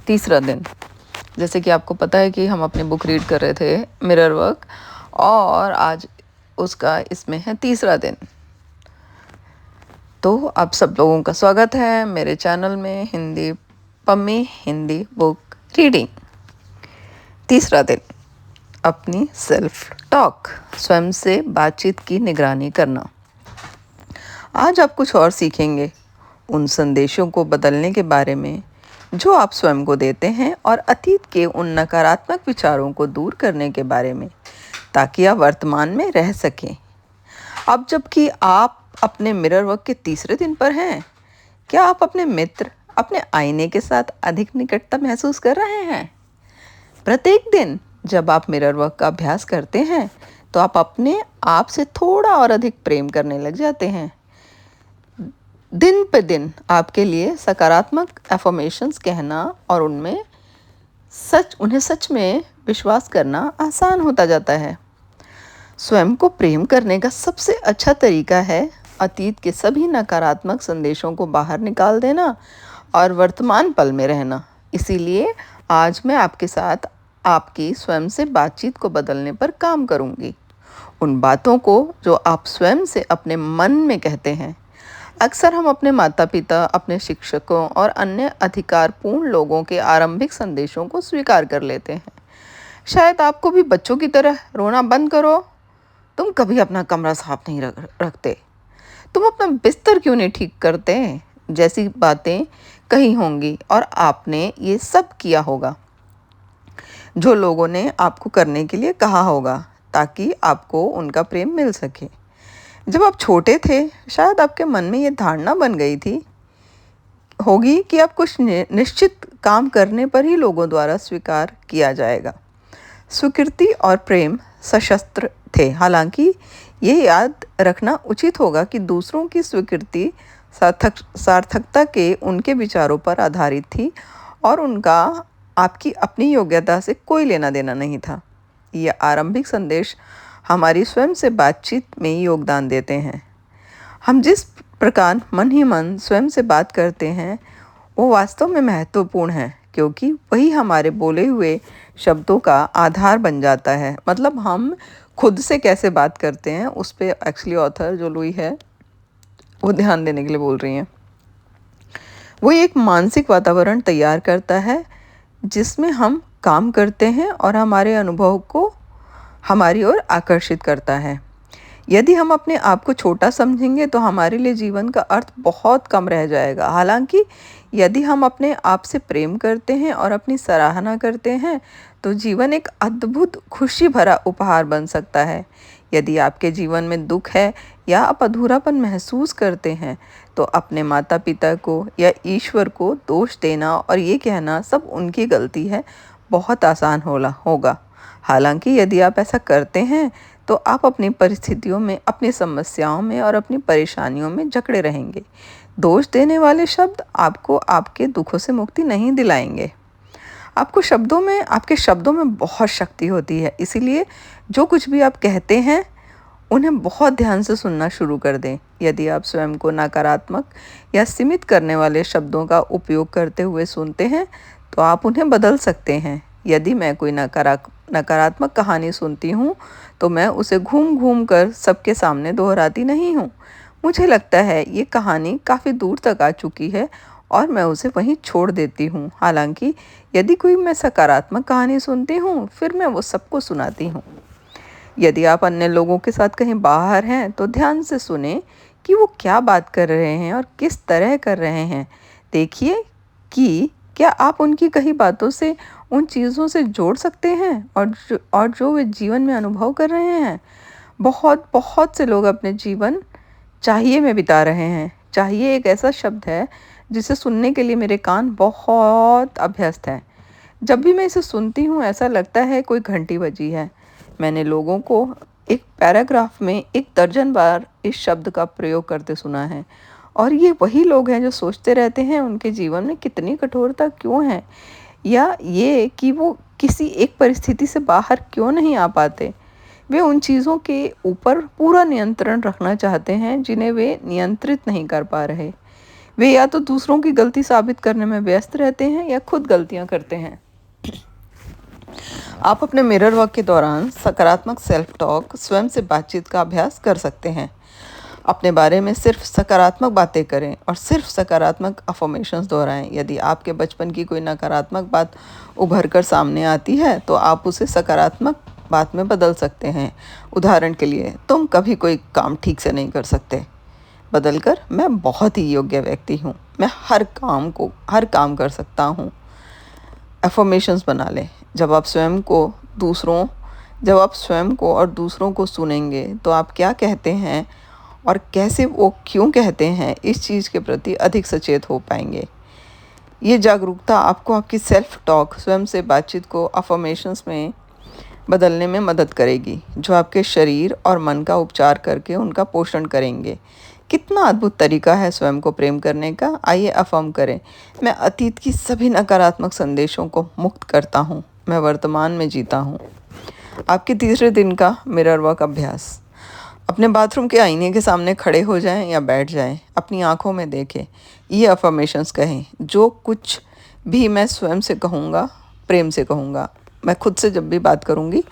तीसरा दिन। जैसे कि आपको पता है कि हम अपनी बुक रीड कर रहे थे मिरर वर्क, और आज उसका इसमें है तीसरा दिन। तो आप सब लोगों का स्वागत है मेरे चैनल में हिंदी पम्मी हिंदी बुक रीडिंग। तीसरा दिन, अपनी सेल्फ टॉक, स्वयं से बातचीत की निगरानी करना। आज आप कुछ और सीखेंगे उन संदेशों को बदलने के बारे में जो आप स्वयं को देते हैं, और अतीत के उन नकारात्मक विचारों को दूर करने के बारे में, ताकि आप वर्तमान में रह सकें। अब जबकि आप अपने मिरर वर्क के तीसरे दिन पर हैं, क्या आप अपने मित्र, अपने आईने के साथ अधिक निकटता महसूस कर रहे हैं? प्रत्येक दिन जब आप मिरर वर्क का अभ्यास करते हैं, तो आप अपने आप से थोड़ा और अधिक प्रेम करने लग जाते हैं। दिन पे दिन आपके लिए सकारात्मक अफर्मेशंस कहना और उन्हें सच में विश्वास करना आसान होता जाता है। स्वयं को प्रेम करने का सबसे अच्छा तरीका है अतीत के सभी नकारात्मक संदेशों को बाहर निकाल देना और वर्तमान पल में रहना। इसीलिए आज मैं आपके साथ आपकी स्वयं से बातचीत को बदलने पर काम करूंगी। उन बातों को जो आप स्वयं से अपने मन में कहते हैं। अक्सर हम अपने माता पिता, अपने शिक्षकों और अन्य अधिकारपूर्ण लोगों के आरंभिक संदेशों को स्वीकार कर लेते हैं। शायद आपको भी बच्चों की तरह रोना बंद करो, तुम कभी अपना कमरा साफ नहीं रखते, तुम अपना बिस्तर क्यों नहीं ठीक करते, जैसी बातें कही होंगी और आपने ये सब किया होगा जो लोगों ने आपको करने के लिए कहा होगा, ताकि आपको उनका प्रेम मिल सके। जब आप छोटे थे, शायद आपके मन में ये धारणा बन गई थी होगी कि आप कुछ निश्चित काम करने पर ही लोगों द्वारा स्वीकार किया जाएगा। स्वीकृति और प्रेम सशस्त्र थे। हालांकि ये याद रखना उचित होगा कि दूसरों की स्वीकृति सार्थकता के उनके विचारों पर आधारित थी, और उनका आपकी अपनी योग्यता से कोई लेना देना नहीं था। ये आरंभिक संदेश हमारी स्वयं से बातचीत में योगदान देते हैं। हम जिस प्रकार मन ही मन स्वयं से बात करते हैं, वो वास्तव में महत्वपूर्ण है, क्योंकि वही हमारे बोले हुए शब्दों का आधार बन जाता है। मतलब हम खुद से कैसे बात करते हैं, उस पे एक्चुअली ऑथर जो लुई है वो ध्यान देने के लिए बोल रही हैं। वो एक मानसिक वातावरण तैयार करता है जिसमें हम काम करते हैं और हमारे अनुभव को हमारी ओर आकर्षित करता है। यदि हम अपने आप को छोटा समझेंगे तो हमारे लिए जीवन का अर्थ बहुत कम रह जाएगा। हालांकि यदि हम अपने आप से प्रेम करते हैं और अपनी सराहना करते हैं, तो जीवन एक अद्भुत खुशी भरा उपहार बन सकता है। यदि आपके जीवन में दुख है या आप अधूरापन महसूस करते हैं, तो अपने माता पिता को या ईश्वर को दोष देना और ये कहना सब उनकी गलती है बहुत आसान होगा। हालांकि यदि आप ऐसा करते हैं, तो आप अपनी परिस्थितियों में, अपनी समस्याओं में और अपनी परेशानियों में जकड़े रहेंगे। दोष देने वाले शब्द आपको आपके दुखों से मुक्ति नहीं दिलाएंगे। आपके शब्दों में बहुत शक्ति होती है। इसीलिए जो कुछ भी आप कहते हैं, उन्हें बहुत ध्यान से सुनना शुरू कर दें। यदि आप स्वयं को नकारात्मक या सीमित करने वाले शब्दों का उपयोग करते हुए सुनते हैं, तो आप उन्हें बदल सकते हैं। यदि मैं कोई नकारात्मक कहानी सुनती हूँ, तो मैं उसे घूम घूम कर सबके सामने दोहराती नहीं हूँ। मुझे लगता है ये कहानी काफ़ी दूर तक आ चुकी है और मैं उसे वहीं छोड़ देती हूँ। हालांकि यदि कोई मैं सकारात्मक कहानी सुनती हूँ, फिर मैं वो सबको सुनाती हूँ। यदि आप अन्य लोगों के साथ कहीं बाहर हैं, तो ध्यान से सुने कि वो क्या बात कर रहे हैं और किस तरह कर रहे हैं। देखिए कि क्या आप उनकी कही बातों से उन चीज़ों से जोड़ सकते हैं और जो वे जीवन में अनुभव कर रहे हैं। बहुत से लोग अपने जीवन चाहिए में बिता रहे हैं। चाहिए एक ऐसा शब्द है जिसे सुनने के लिए मेरे कान बहुत अभ्यस्त हैं। जब भी मैं इसे सुनती हूँ, ऐसा लगता है कोई घंटी बजी है। मैंने लोगों को एक पैराग्राफ में 1 दर्जन बार इस शब्द का प्रयोग करते सुना है, और ये वही लोग हैं जो सोचते रहते हैं उनके जीवन में कितनी कठोरता क्यों है, या ये कि वो किसी एक परिस्थिति से बाहर क्यों नहीं आ पाते। वे उन चीज़ों के ऊपर पूरा नियंत्रण रखना चाहते हैं जिन्हें वे नियंत्रित नहीं कर पा रहे। वे या तो दूसरों की गलती साबित करने में व्यस्त रहते हैं या खुद गलतियां करते हैं। आप अपने मिरर वर्क के दौरान सकारात्मक सेल्फ टॉक, स्वयं से बातचीत का अभ्यास कर सकते हैं। अपने बारे में सिर्फ सकारात्मक बातें करें और सिर्फ सकारात्मक अफर्मेशंस दोहराएं। यदि आपके बचपन की कोई नकारात्मक बात उभर कर सामने आती है तो आप उसे सकारात्मक बात में बदल सकते हैं। उदाहरण के लिए, तुम कभी कोई काम ठीक से नहीं कर सकते, बदलकर मैं बहुत ही योग्य व्यक्ति हूँ, मैं हर काम कर सकता हूँ। अफर्मेशंस बना लें। जब आप स्वयं को और दूसरों को सुनेंगे तो आप क्या कहते हैं और कैसे वो क्यों कहते हैं, इस चीज़ के प्रति अधिक सचेत हो पाएंगे। ये जागरूकता आपको आपकी सेल्फ टॉक, स्वयं से बातचीत को अफर्मेशंस में बदलने में मदद करेगी, जो आपके शरीर और मन का उपचार करके उनका पोषण करेंगे। कितना अद्भुत तरीका है स्वयं को प्रेम करने का। आइए अफर्म करें, मैं अतीत की सभी नकारात्मक संदेशों को मुक्त करता हूँ, मैं वर्तमान में जीता हूँ। आपके तीसरे दिन का मिरर वर्क अभ्यास। अपने बाथरूम के आईने के सामने खड़े हो जाएं या बैठ जाएं, अपनी आंखों में देखें, ये अफर्मेशंस कहें, जो कुछ भी मैं स्वयं से कहूँगा प्रेम से कहूँगा। मैं खुद से जब भी बात करूँगी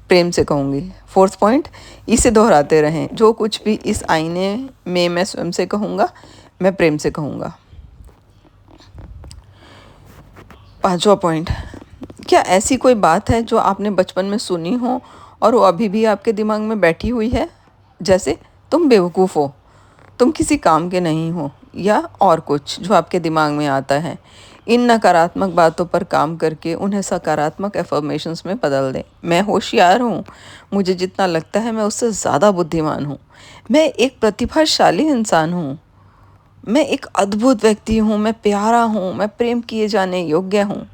प्रेम से कहूँगी। फोर्थ पॉइंट, इसे दोहराते रहें, जो कुछ भी इस आईने में मैं स्वयं से कहूँगा मैं प्रेम से कहूँगा। पांचवा पॉइंट, क्या ऐसी कोई बात है जो आपने बचपन में सुनी हो और वो अभी भी आपके दिमाग में बैठी हुई है, जैसे तुम बेवकूफ़ हो, तुम किसी काम के नहीं हो, या और कुछ जो आपके दिमाग में आता है। इन नकारात्मक बातों पर काम करके उन्हें सकारात्मक एफर्मेशंस में बदल दें। मैं होशियार हूँ, मुझे जितना लगता है मैं उससे ज़्यादा बुद्धिमान हूँ, मैं एक प्रतिभाशाली इंसान हूँ, मैं एक अद्भुत व्यक्ति हूँ, मैं प्यारा हूँ, मैं प्रेम किए जाने योग्य हूँ।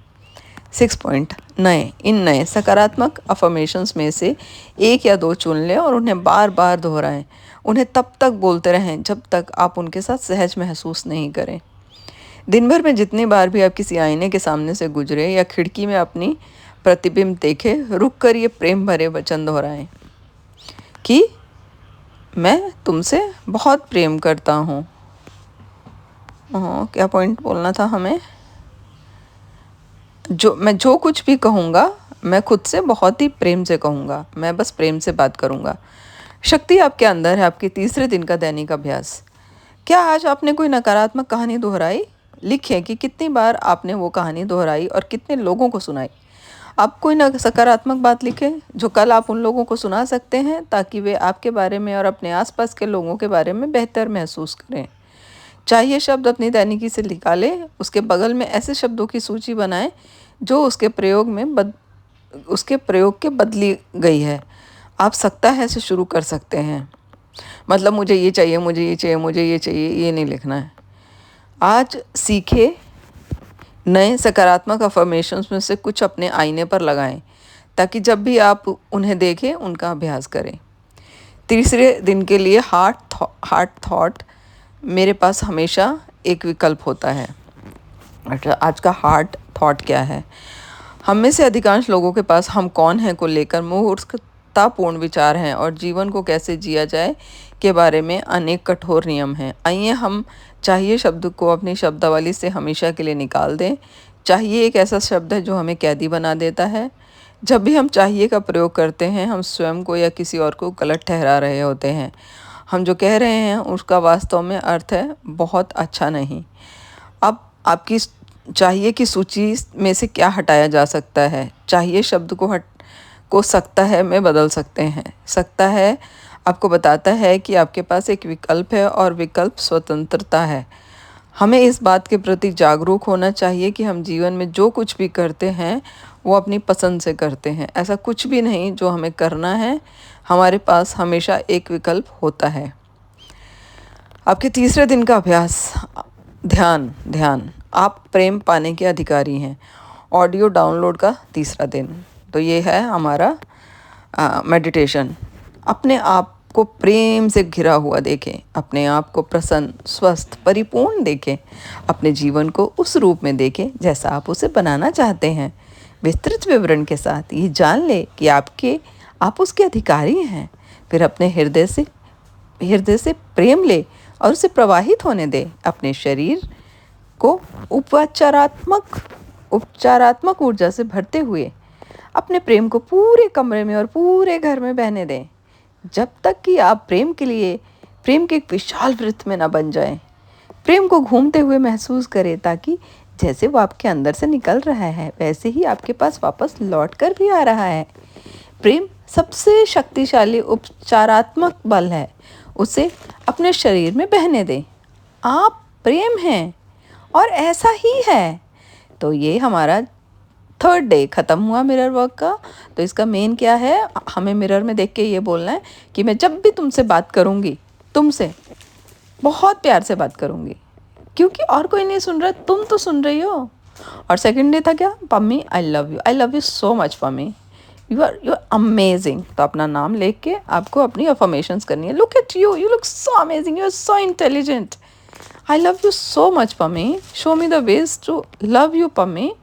6 पॉइंट, इन नए सकारात्मक अफर्मेशंस में से एक या दो चुन लें और उन्हें बार बार दोहराएं। उन्हें तब तक बोलते रहें जब तक आप उनके साथ सहज महसूस नहीं करें। दिन भर में जितनी बार भी आप किसी आईने के सामने से गुजरे या खिड़की में अपनी प्रतिबिंब देखें, रुक कर ये प्रेम भरे वचन दोहराएं कि मैं तुमसे बहुत प्रेम करता हूँ। क्या पॉइंट बोलना था हमें? जो कुछ भी कहूँगा मैं खुद से बहुत ही प्रेम से कहूँगा, मैं बस प्रेम से बात करूँगा। शक्ति आपके अंदर है। आपके तीसरे दिन का दैनिक अभ्यास। क्या आज आपने कोई नकारात्मक कहानी दोहराई? लिखें कि कितनी बार आपने वो कहानी दोहराई और कितने लोगों को सुनाई। आप कोई सकारात्मक बात लिखें जो कल आप उन लोगों को सुना सकते हैं, ताकि वे आपके बारे में और अपने आसपास के लोगों के बारे में बेहतर महसूस करें। चाहिए शब्द अपनी दैनिकी से निकालें, उसके बगल में ऐसे शब्दों की सूची बनाएं जो उसके प्रयोग के बदली गई है। आप सकता है से शुरू कर सकते हैं, मतलब मुझे ये चाहिए, मुझे ये चाहिए, मुझे ये चाहिए, ये नहीं लिखना है। आज सीखे नए सकारात्मक अफर्मेशंस में से कुछ अपने आईने पर लगाएं, ताकि जब भी आप उन्हें देखें उनका अभ्यास करें। तीसरे दिन के लिए हार्ट थॉट, मेरे पास हमेशा एक विकल्प होता है। अच्छा, आज का हार्ट थॉट क्या है? हम में से अधिकांश लोगों के पास हम कौन हैं को लेकर मूर्खतापूर्ण विचार हैं और जीवन को कैसे जिया जाए के बारे में अनेक कठोर नियम हैं। आइए हम चाहिए शब्द को अपनी शब्दावली से हमेशा के लिए निकाल दें। चाहिए एक ऐसा शब्द है जो हमें कैदी बना देता है। जब भी हम चाहिए का प्रयोग करते हैं, हम स्वयं को या किसी और को गलत ठहरा रहे होते हैं। हम जो कह रहे हैं उसका वास्तव में अर्थ है बहुत अच्छा नहीं। अब आपकी चाहिए की सूची में से क्या हटाया जा सकता है? चाहिए शब्द को सकता है में बदल सकते हैं। सकता है आपको बताता है कि आपके पास एक विकल्प है और विकल्प स्वतंत्रता है। हमें इस बात के प्रति जागरूक होना चाहिए कि हम जीवन में जो कुछ भी करते हैं वो अपनी पसंद से करते हैं। ऐसा कुछ भी नहीं जो हमें करना है, हमारे पास हमेशा एक विकल्प होता है। आपके तीसरे दिन का अभ्यास, ध्यान। आप प्रेम पाने के अधिकारी हैं। ऑडियो डाउनलोड का तीसरा दिन। तो ये है हमारा मेडिटेशन। अपने आप को प्रेम से घिरा हुआ देखें, अपने आप को प्रसन्न, स्वस्थ, परिपूर्ण देखें। अपने जीवन को उस रूप में देखें जैसा आप उसे बनाना चाहते हैं। विस्तृत विवरण के साथ ये जान ले कि आप उसके अधिकारी हैं। फिर अपने हृदय से प्रेम ले और उसे प्रवाहित होने दे। अपने शरीर को उपचारात्मक ऊर्जा से भरते हुए अपने प्रेम को पूरे कमरे में और पूरे घर में बहने दें, जब तक कि आप प्रेम के एक विशाल वृत्त में न बन जाएं। प्रेम को घूमते हुए महसूस करें, ताकि जैसे वो आपके अंदर से निकल रहा है वैसे ही आपके पास वापस लौट कर भी आ रहा है। प्रेम सबसे शक्तिशाली उपचारात्मक बल है, उसे अपने शरीर में बहने दें। आप प्रेम हैं और ऐसा ही है। तो ये हमारा 3rd डे ख़त्म हुआ मिरर वर्क का। तो इसका मेन क्या है, हमें मिरर में देख के ये बोलना है कि मैं जब भी तुमसे बात करूँगी, तुमसे बहुत प्यार से बात करूँगी, क्योंकि और कोई नहीं सुन रहा, तुम तो सुन रही हो। और 2nd डे था क्या, Pammi I love you so much Pammi, you are amazing. तो अपना नाम लेके के आपको अपनी अफर्मेशंस करनी है। Look at you, you look so amazing, you are so intelligent, I love you so much Pammi, show me the ways to love you Pammi.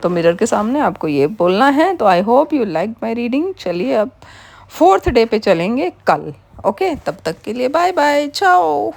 तो मिरर के सामने आपको ये बोलना है। तो I hope you like my reading. चलिए अब 4th डे पे चलेंगे कल। ओके, तब तक के लिए बाय बाय, चाओ।